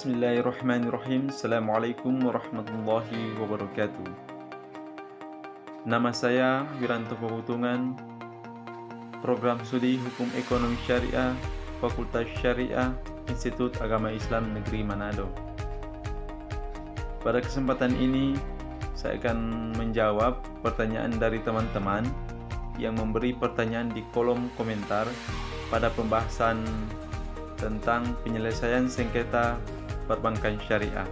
Bismillahirrahmanirrahim. Assalamualaikum warahmatullahi wabarakatuh. Nama saya Wiranto Pebutungan, Program Studi Hukum Ekonomi Syariah, Fakultas Syariah, Institut Agama Islam Negeri Manado. Pada kesempatan ini, saya akan menjawab pertanyaan dari teman-teman yang memberi pertanyaan di kolom komentar pada pembahasan tentang penyelesaian sengketa perbankan syariah.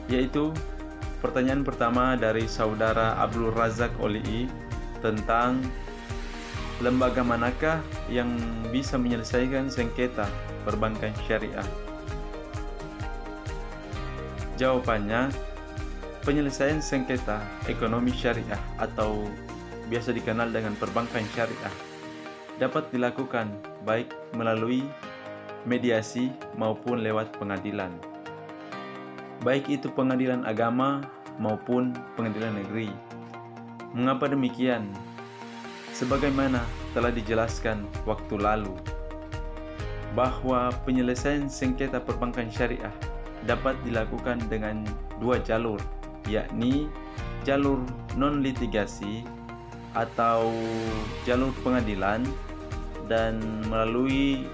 Yaitu pertanyaan pertama dari saudara Abdul Razak Oli tentang lembaga manakah yang bisa menyelesaikan sengketa perbankan syariah. Jawabannya, penyelesaian sengketa ekonomi syariah atau biasa dikenal dengan perbankan syariah dapat dilakukan baik melalui mediasi maupun lewat pengadilan, baik itu pengadilan agama maupun pengadilan negeri. Mengapa demikian? Sebagaimana telah dijelaskan waktu lalu, bahwa penyelesaian sengketa perbankan syariah dapat dilakukan dengan dua jalur, yakni jalur non-litigasi atau jalur pengadilan, dan melalui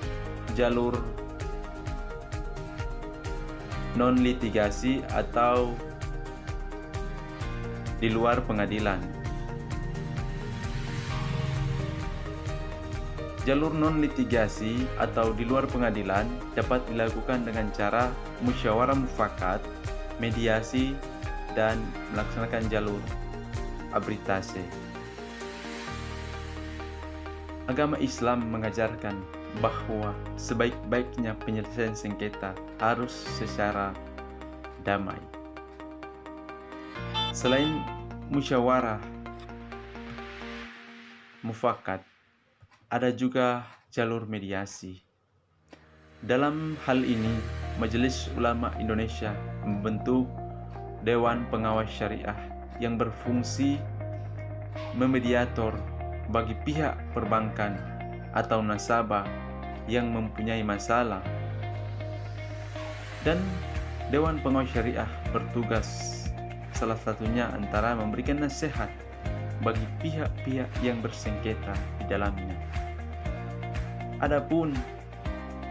jalur non-litigasi atau di luar pengadilan. Jalur non-litigasi atau di luar pengadilan dapat dilakukan dengan cara musyawarah mufakat, mediasi, dan melaksanakan jalur arbitrase. Agama Islam mengajarkan bahwa sebaik-baiknya penyelesaian sengketa harus secara damai. Selain musyawarah mufakat, ada juga jalur mediasi. Dalam hal ini, Majelis Ulama Indonesia membentuk Dewan Pengawas Syariah yang berfungsi memediator bagi pihak perbankan atau nasabah yang mempunyai masalah. Dan Dewan Pengawas Syariah bertugas salah satunya antara memberikan nasihat bagi pihak-pihak yang bersengketa di dalamnya. Adapun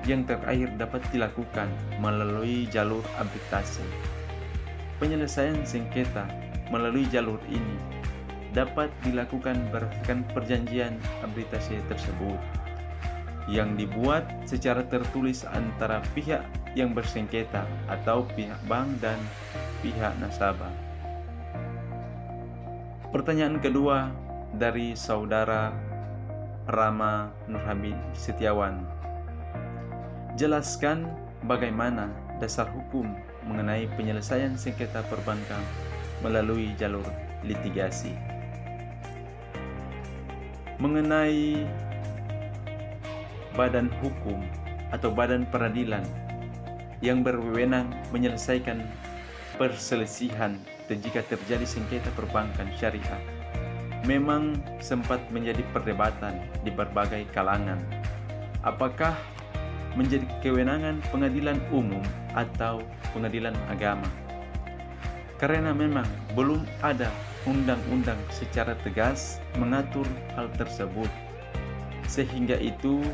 yang terakhir dapat dilakukan melalui jalur arbitrase. Penyelesaian sengketa melalui jalur ini dapat dilakukan berdasarkan perjanjian arbitrase tersebut yang dibuat secara tertulis antara pihak yang bersengketa atau pihak bank dan pihak nasabah. Pertanyaan kedua dari saudara Rama Nurhamid Setiawan. Jelaskan bagaimana dasar hukum mengenai penyelesaian sengketa perbankan melalui jalur litigasi. Mengenai badan hukum atau badan peradilan yang berwenang menyelesaikan perselisihan jika terjadi sengketa perbankan syariah, memang sempat menjadi perdebatan di berbagai kalangan. Apakah menjadi kewenangan pengadilan umum atau pengadilan agama? Karena memang belum ada undang-undang secara tegas mengatur hal tersebut, sehingga itu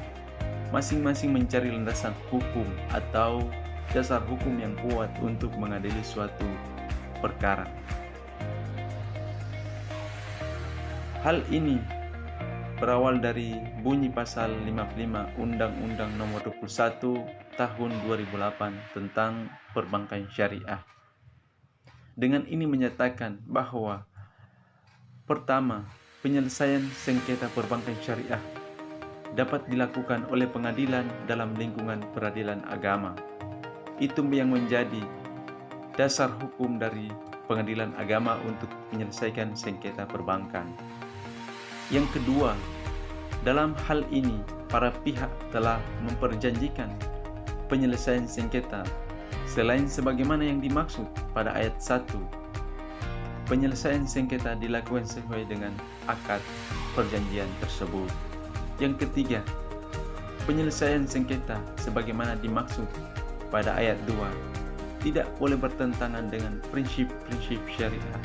masing-masing mencari landasan hukum atau dasar hukum yang kuat untuk mengadili suatu perkara. Hal ini berawal dari bunyi pasal 55 Undang-Undang Nomor 21 Tahun 2008 tentang Perbankan Syariah. Dengan ini menyatakan bahwa pertama, penyelesaian sengketa perbankan syariah dapat dilakukan oleh pengadilan dalam lingkungan peradilan agama. Itu yang menjadi dasar hukum dari pengadilan agama untuk menyelesaikan sengketa perbankan. Yang kedua, dalam hal ini para pihak telah memperjanjikan penyelesaian sengketa selain sebagaimana yang dimaksud pada ayat 1. Penyelesaian sengketa dilakukan sesuai dengan akad perjanjian tersebut. Yang ketiga, penyelesaian sengketa sebagaimana dimaksud pada ayat 2 tidak boleh bertentangan dengan prinsip-prinsip syariah.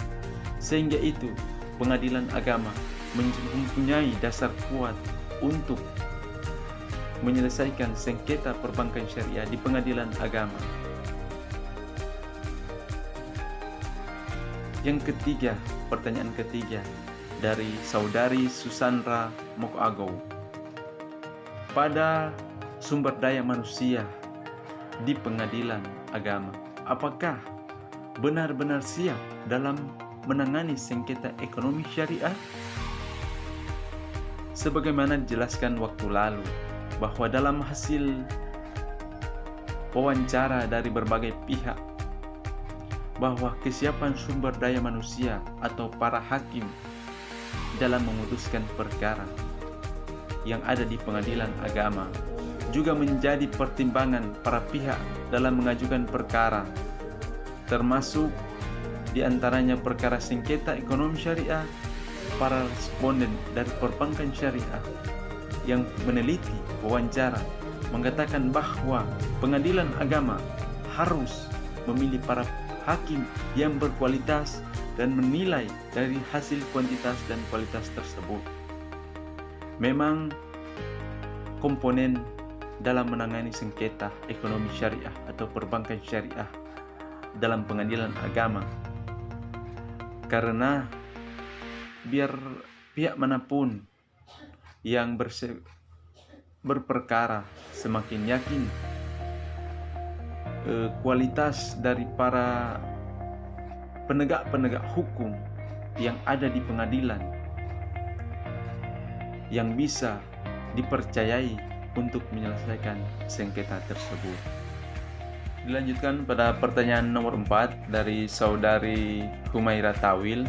Sehingga itu, pengadilan agama mempunyai dasar kuat untuk menyelesaikan sengketa perbankan syariah di pengadilan agama. Yang ketiga, pertanyaan ketiga dari saudari Susandra Mokago. Pada sumber daya manusia di pengadilan agama, apakah benar-benar siap dalam menangani sengketa ekonomi syariah? Sebagaimana dijelaskan waktu lalu, bahwa dalam hasil wawancara dari berbagai pihak, bahwa kesiapan sumber daya manusia atau para hakim dalam memutuskan perkara yang ada di pengadilan agama juga menjadi pertimbangan para pihak dalam mengajukan perkara, termasuk diantaranya perkara sengketa ekonomi syariah. Para responden dari perbankan syariah yang meneliti wawancara mengatakan bahwa pengadilan agama harus memilih para hakim yang berkualitas dan menilai dari hasil kuantitas dan kualitas tersebut. Memang komponen dalam menangani sengketa ekonomi syariah atau perbankan syariah dalam pengadilan agama, karena biar pihak manapun yang berperkara semakin yakin kualitas dari para penegak-penegak hukum yang ada di pengadilan yang bisa dipercayai untuk menyelesaikan sengketa tersebut. Dilanjutkan pada pertanyaan nomor 4 dari saudari Humaira Tawil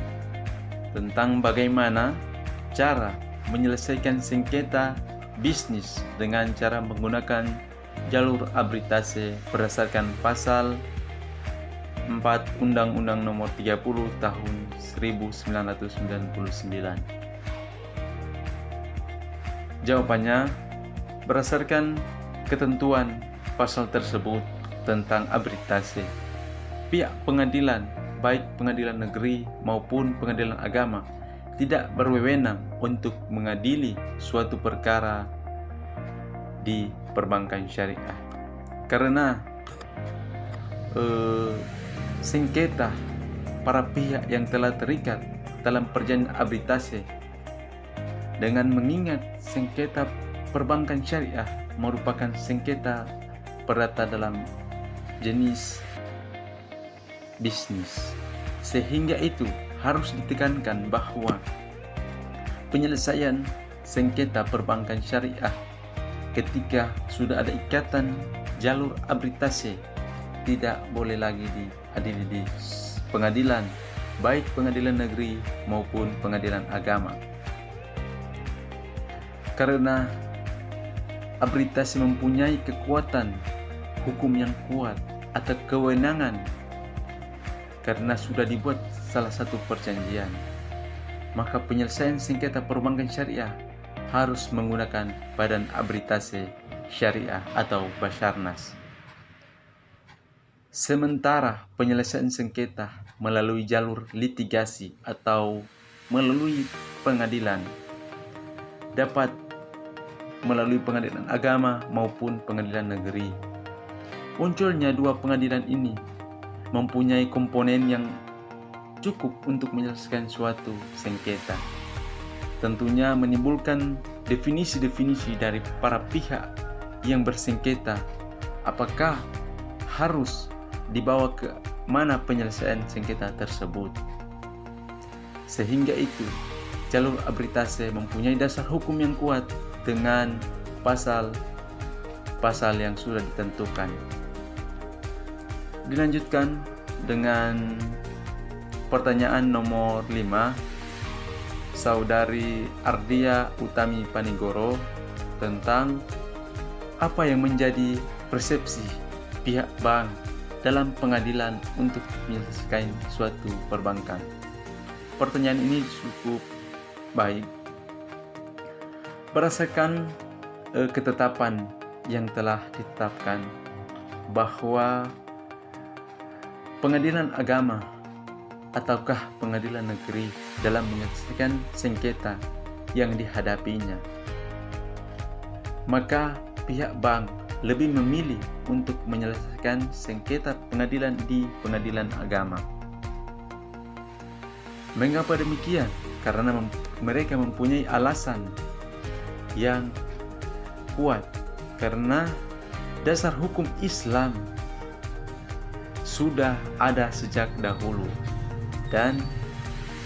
tentang bagaimana cara menyelesaikan sengketa bisnis dengan cara menggunakan jalur arbitrase berdasarkan pasal 4 Undang-Undang Nomor 30 Tahun 1999. Jawabannya, berdasarkan ketentuan pasal tersebut tentang arbitrase, pihak pengadilan, baik pengadilan negeri maupun pengadilan agama, tidak berwenang untuk mengadili suatu perkara di perbankan syariah. Karena sengketa para pihak yang telah terikat dalam perjanjian arbitrase, dengan mengingat sengketa perbankan syariah merupakan sengketa perdata dalam jenis bisnis, sehingga itu harus ditekankan bahwa penyelesaian sengketa perbankan syariah ketika sudah ada ikatan jalur arbitrase tidak boleh lagi diadili di pengadilan, baik pengadilan negeri maupun pengadilan agama, karena arbitrase mempunyai kekuatan hukum yang kuat atau kewenangan karena sudah dibuat salah satu perjanjian. Maka penyelesaian sengketa perbankan syariah harus menggunakan Badan Arbitrase Syariah atau Basarnas. Sementara penyelesaian sengketa melalui jalur litigasi atau melalui pengadilan dapat melalui pengadilan agama maupun pengadilan negeri. Munculnya dua pengadilan ini mempunyai komponen yang cukup untuk menyelesaikan suatu sengketa. Tentunya menimbulkan definisi-definisi dari para pihak yang bersengketa, apakah harus dibawa ke mana penyelesaian sengketa tersebut. Sehingga itu, jalur arbitrase mempunyai dasar hukum yang kuat dengan pasal-pasal yang sudah ditentukan. Dilanjutkan dengan pertanyaan nomor 5, saudari Ardia Utami Panigoro tentang apa yang menjadi persepsi pihak bank dalam pengadilan untuk menyelesaikan suatu perbankan. Pertanyaan ini cukup baik. Berdasarkan ketetapan yang telah ditetapkan bahwa pengadilan agama ataukah pengadilan negeri dalam menyelesaikan sengketa yang dihadapinya, maka pihak bank lebih memilih untuk menyelesaikan sengketa pengadilan di pengadilan agama. Mengapa demikian? Karena mereka mempunyai alasan yang kuat, karena dasar hukum Islam sudah ada sejak dahulu dan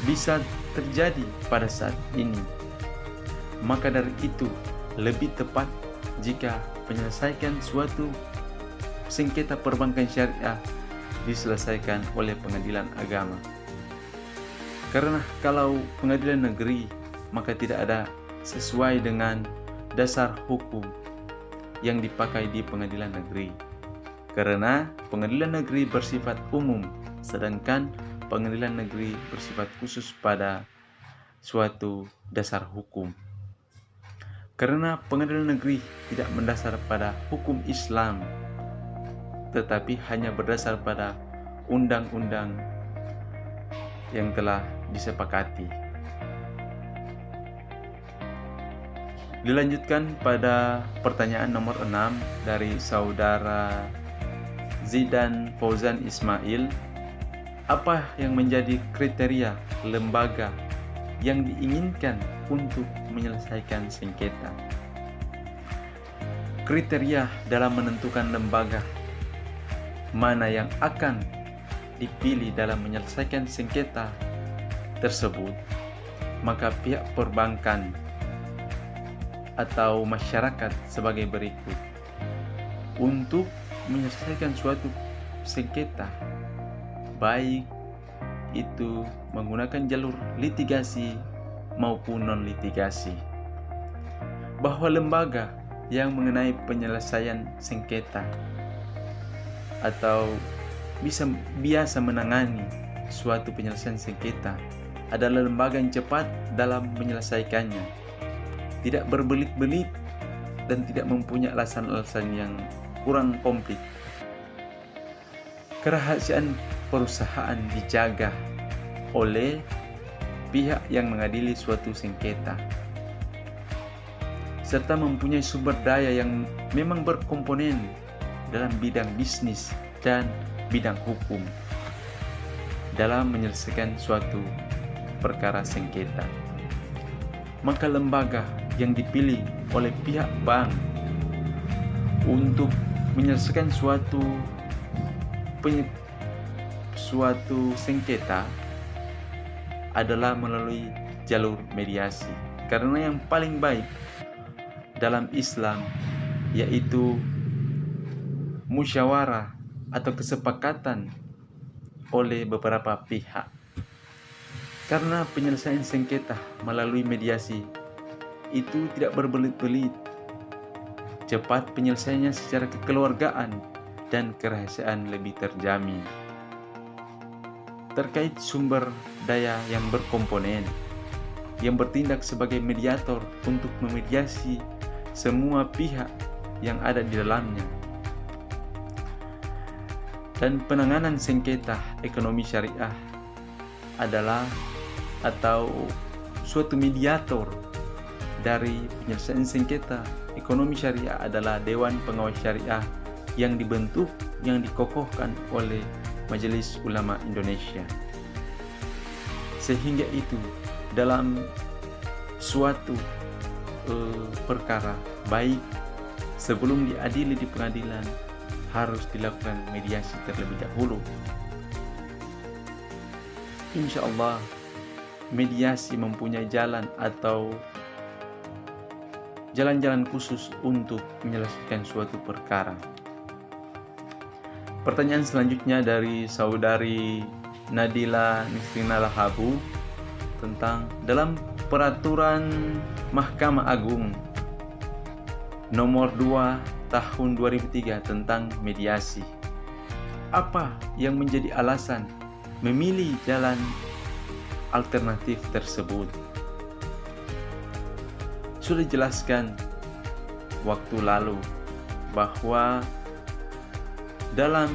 bisa terjadi pada saat ini. Maka dari itu lebih tepat jika menyelesaikan suatu sengketa perbankan syariah diselesaikan oleh pengadilan agama. Karena kalau pengadilan negeri, maka tidak ada sesuai dengan dasar hukum yang dipakai di pengadilan negeri. Karena pengadilan negeri bersifat umum, sedangkan pengadilan negeri bersifat khusus pada suatu dasar hukum. Karena pengadilan negeri tidak mendasar pada hukum Islam, tetapi hanya berdasar pada undang-undang yang telah disepakati. Dilanjutkan pada pertanyaan nomor 6 dari saudara Zidan Fauzan Ismail. Apa yang menjadi kriteria lembaga yang diinginkan untuk menyelesaikan sengketa? Kriteria dalam menentukan lembaga mana yang akan dipilih dalam menyelesaikan sengketa tersebut, maka pihak perbankan atau masyarakat sebagai berikut. Untuk menyelesaikan suatu sengketa, baik itu menggunakan jalur litigasi maupun non-litigasi, bahwa lembaga yang mengenai penyelesaian sengketa atau biasa menangani suatu penyelesaian sengketa adalah lembaga yang cepat dalam menyelesaikannya, tidak berbelit-belit dan tidak mempunyai alasan-alasan yang kurang komplit. Kerahasiaan perusahaan dijaga oleh pihak yang mengadili suatu sengketa, serta mempunyai sumber daya yang memang berkomponen dalam bidang bisnis dan bidang hukum dalam menyelesaikan suatu perkara sengketa. Maka lembaga yang dipilih oleh pihak bank untuk menyelesaikan suatu sengketa adalah melalui jalur mediasi. Karena yang paling baik dalam Islam yaitu musyawarah atau kesepakatan oleh beberapa pihak. Karena penyelesaian sengketa melalui mediasi itu tidak berbelit-belit, cepat penyelesaiannya secara kekeluargaan dan kerahasiaan lebih terjamin. Terkait sumber daya yang berkomponen yang bertindak sebagai mediator untuk memediasi semua pihak yang ada di dalamnya, dan penanganan sengketa ekonomi syariah adalah atau suatu mediator dari penyelesaian sengketa ekonomi syariah adalah Dewan Pengawas Syariah yang dibentuk, yang dikokohkan oleh Majelis Ulama Indonesia. Sehingga itu dalam suatu perkara, baik sebelum diadili di pengadilan, harus dilakukan mediasi terlebih dahulu. Insya Allah mediasi mempunyai jalan atau jalan-jalan khusus untuk menyelesaikan suatu perkara. Pertanyaan selanjutnya dari saudari Nadila Nisrina Lahabu tentang dalam peraturan Mahkamah Agung nomor 2 tahun 2003 tentang mediasi. Apa yang menjadi alasan memilih jalan alternatif tersebut? Sudah dijelaskan waktu lalu bahwa dalam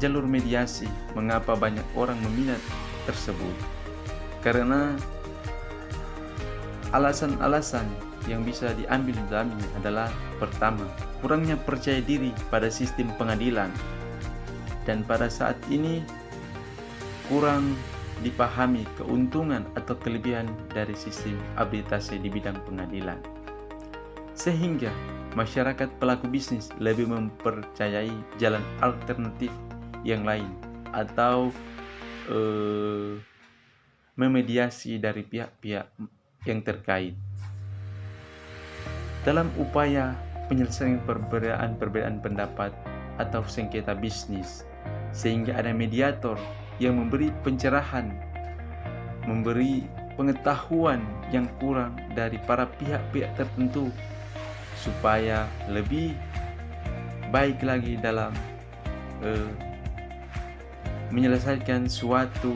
jalur mediasi, mengapa banyak orang meminat tersebut? Karena alasan-alasan yang bisa diambil dalamnya adalah: pertama, kurangnya percaya diri pada sistem pengadilan, dan pada saat ini kurang dipahami keuntungan atau kelebihan dari sistem arbitrase di bidang pengadilan, sehingga masyarakat pelaku bisnis lebih mempercayai jalan alternatif yang lain atau memediasi dari pihak-pihak yang terkait dalam upaya penyelesaian perbedaan pendapat atau sengketa bisnis, sehingga ada mediator yang memberi pencerahan, memberi pengetahuan yang kurang dari para pihak-pihak tertentu supaya lebih baik lagi dalam menyelesaikan suatu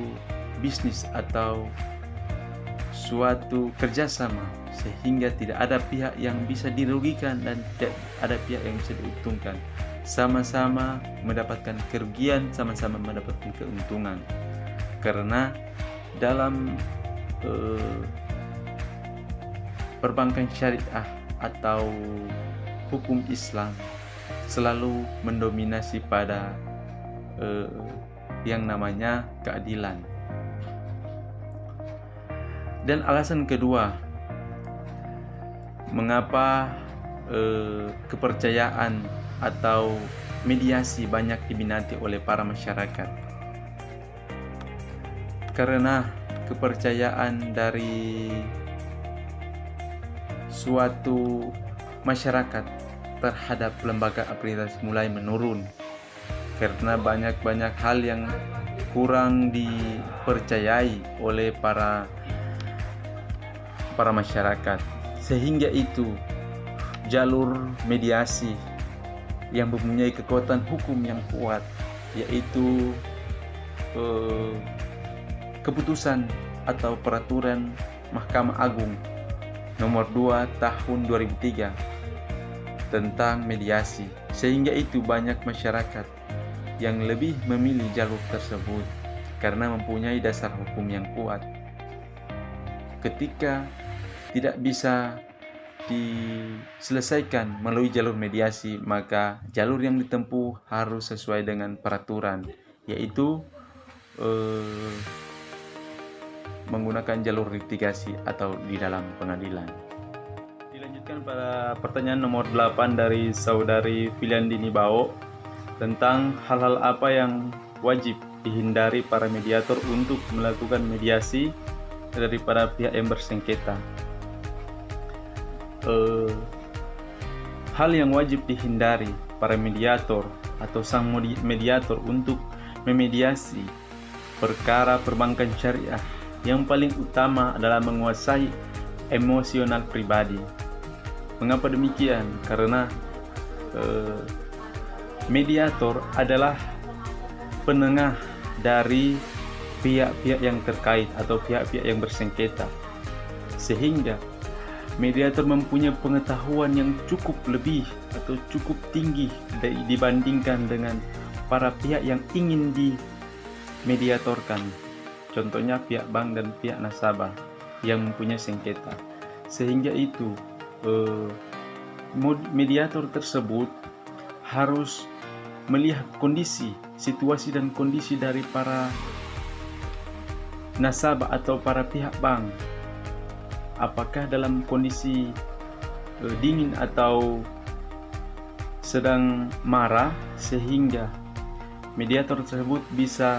bisnis atau suatu kerjasama, sehingga tidak ada pihak yang bisa dirugikan dan tidak ada pihak yang bisa diuntungkan. Sama-sama mendapatkan kerugian, sama-sama mendapatkan keuntungan. Karena dalam perbankan syariah atau hukum Islam selalu mendominasi pada yang namanya keadilan. Dan alasan kedua, mengapa kepercayaan atau mediasi banyak diminati oleh para masyarakat? Karena kepercayaan dari suatu masyarakat terhadap lembaga arbitrase mulai menurun, karena banyak hal yang kurang dipercayai oleh para masyarakat, sehingga itu jalur mediasi yang mempunyai kekuatan hukum yang kuat, yaitu keputusan atau peraturan Mahkamah Agung nomor 2 tahun 2003 tentang mediasi, sehingga itu banyak masyarakat yang lebih memilih jalur tersebut karena mempunyai dasar hukum yang kuat. Ketika tidak bisa diselesaikan melalui jalur mediasi, maka jalur yang ditempuh harus sesuai dengan peraturan, yaitu menggunakan jalur litigasi atau di dalam pengadilan. Dilanjutkan pada pertanyaan nomor 8 dari saudari Filiandini Bao tentang hal-hal apa yang wajib dihindari para mediator untuk melakukan mediasi daripada pihak yang bersengketa. Hal yang wajib dihindari para mediator atau sang mediator untuk memediasi perkara perbankan syariah, yang paling utama adalah menguasai emosional pribadi. Mengapa demikian? Karena mediator adalah penengah dari pihak-pihak yang terkait atau pihak-pihak yang bersengketa, sehingga mediator mempunyai pengetahuan yang cukup lebih atau cukup tinggi dibandingkan dengan para pihak yang ingin dimediatorkan. Contohnya pihak bank dan pihak nasabah yang mempunyai sengketa. Sehingga itu mediator tersebut harus melihat kondisi, situasi dan kondisi dari para nasabah atau para pihak bank. Apakah dalam kondisi dingin atau sedang marah, sehingga mediator tersebut bisa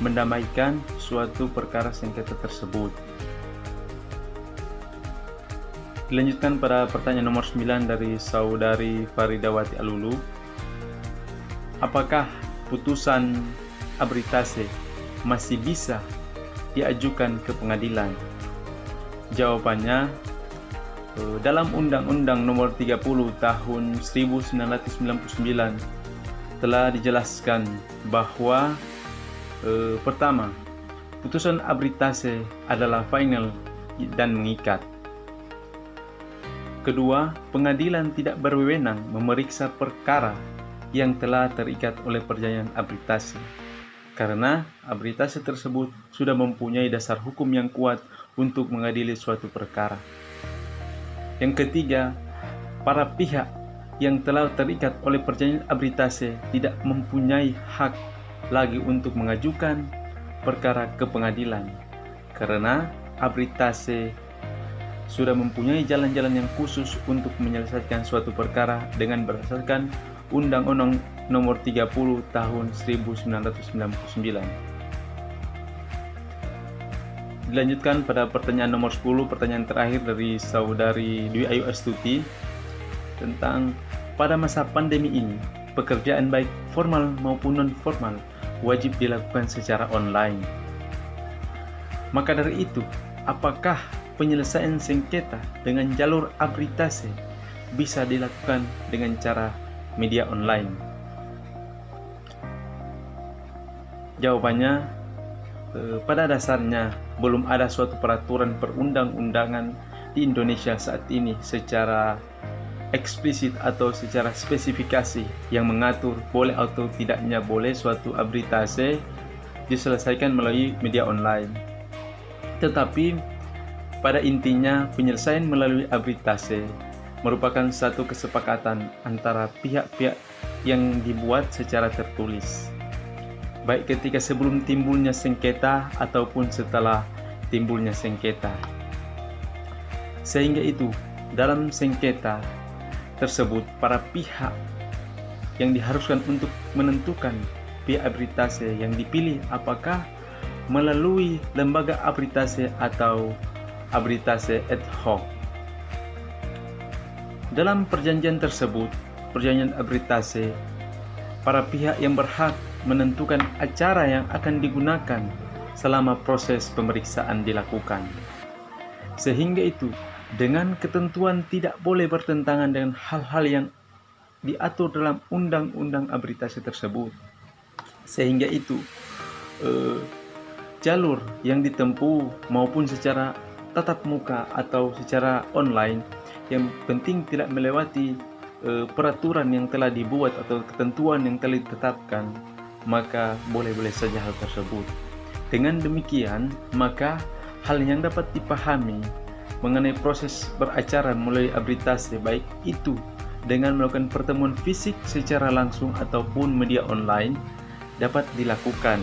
mendamaikan suatu perkara sengketa tersebut. Dilanjutkan pada pertanyaan nomor 9 dari saudari Faridawati Alulu. Apakah putusan arbitrase masih bisa diajukan ke pengadilan? Jawabannya, dalam Undang-Undang Nomor 30 Tahun 1999 telah dijelaskan bahwa pertama, putusan arbitrase adalah final dan mengikat. Kedua, pengadilan tidak berwenang memeriksa perkara yang telah terikat oleh perjanjian arbitase, karena arbitase tersebut sudah mempunyai dasar hukum yang kuat untuk mengadili suatu perkara. Yang ketiga, para pihak yang telah terikat oleh perjanjian arbitase tidak mempunyai hak lagi untuk mengajukan perkara ke pengadilan, karena arbitase sudah mempunyai jalan-jalan yang khusus untuk menyelesaikan suatu perkara dengan berdasarkan Undang-Undang Nomor 30 Tahun 1999. Dilanjutkan pada pertanyaan nomor 10, pertanyaan terakhir dari saudari Dwi Ayu Astuti tentang pada masa pandemi ini, pekerjaan baik formal maupun non-formal wajib dilakukan secara online. Maka dari itu, apakah penyelesaian sengketa dengan jalur arbitase bisa dilakukan dengan cara media online? Jawabannya, pada dasarnya belum ada suatu peraturan perundang-undangan di Indonesia saat ini secara eksplisit atau secara spesifikasi yang mengatur boleh atau tidaknya boleh suatu arbitase diselesaikan melalui media online. Tetapi pada intinya, penyelesaian melalui arbitase merupakan satu kesepakatan antara pihak-pihak yang dibuat secara tertulis, baik ketika sebelum timbulnya sengketa ataupun setelah timbulnya sengketa. Sehingga itu, dalam sengketa tersebut, para pihak yang diharuskan untuk menentukan pihak arbitase yang dipilih apakah melalui lembaga arbitase atau arbitase ad hoc. Dalam perjanjian tersebut, perjanjian arbitase, para pihak yang berhak menentukan acara yang akan digunakan selama proses pemeriksaan dilakukan. Sehingga itu, dengan ketentuan tidak boleh bertentangan dengan hal-hal yang diatur dalam undang-undang arbitase tersebut. Sehingga itu, jalur yang ditempuh maupun secara tatap muka atau secara online, yang penting tidak melewati peraturan yang telah dibuat atau ketentuan yang telah ditetapkan, maka boleh-boleh saja hal tersebut. Dengan demikian, maka hal yang dapat dipahami mengenai proses beracara melalui arbitase, baik itu dengan melakukan pertemuan fisik secara langsung ataupun media online, dapat dilakukan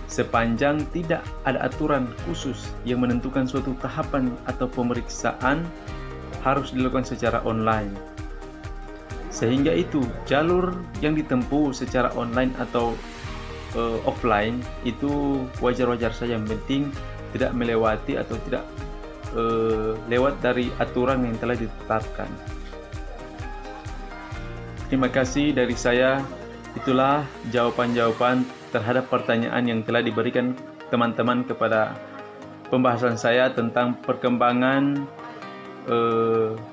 sepanjang tidak ada aturan khusus yang menentukan suatu tahapan atau pemeriksaan harus dilakukan secara online. Sehingga itu, jalur yang ditempuh secara online atau offline itu wajar-wajar saja, yang penting tidak melewati atau tidak lewat dari aturan yang telah ditetapkan. Terima kasih dari saya. Itulah jawaban-jawaban terhadap pertanyaan yang telah diberikan teman-teman kepada pembahasan saya tentang perkembangan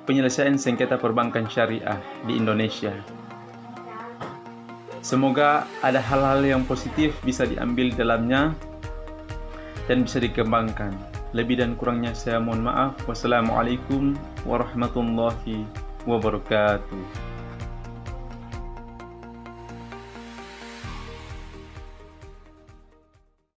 penyelesaian sengketa perbankan syariah di Indonesia. Semoga ada hal-hal yang positif bisa diambil dalamnya dan bisa dikembangkan. Lebih dan kurangnya saya mohon maaf. Wassalamualaikum warahmatullahi wabarakatuh.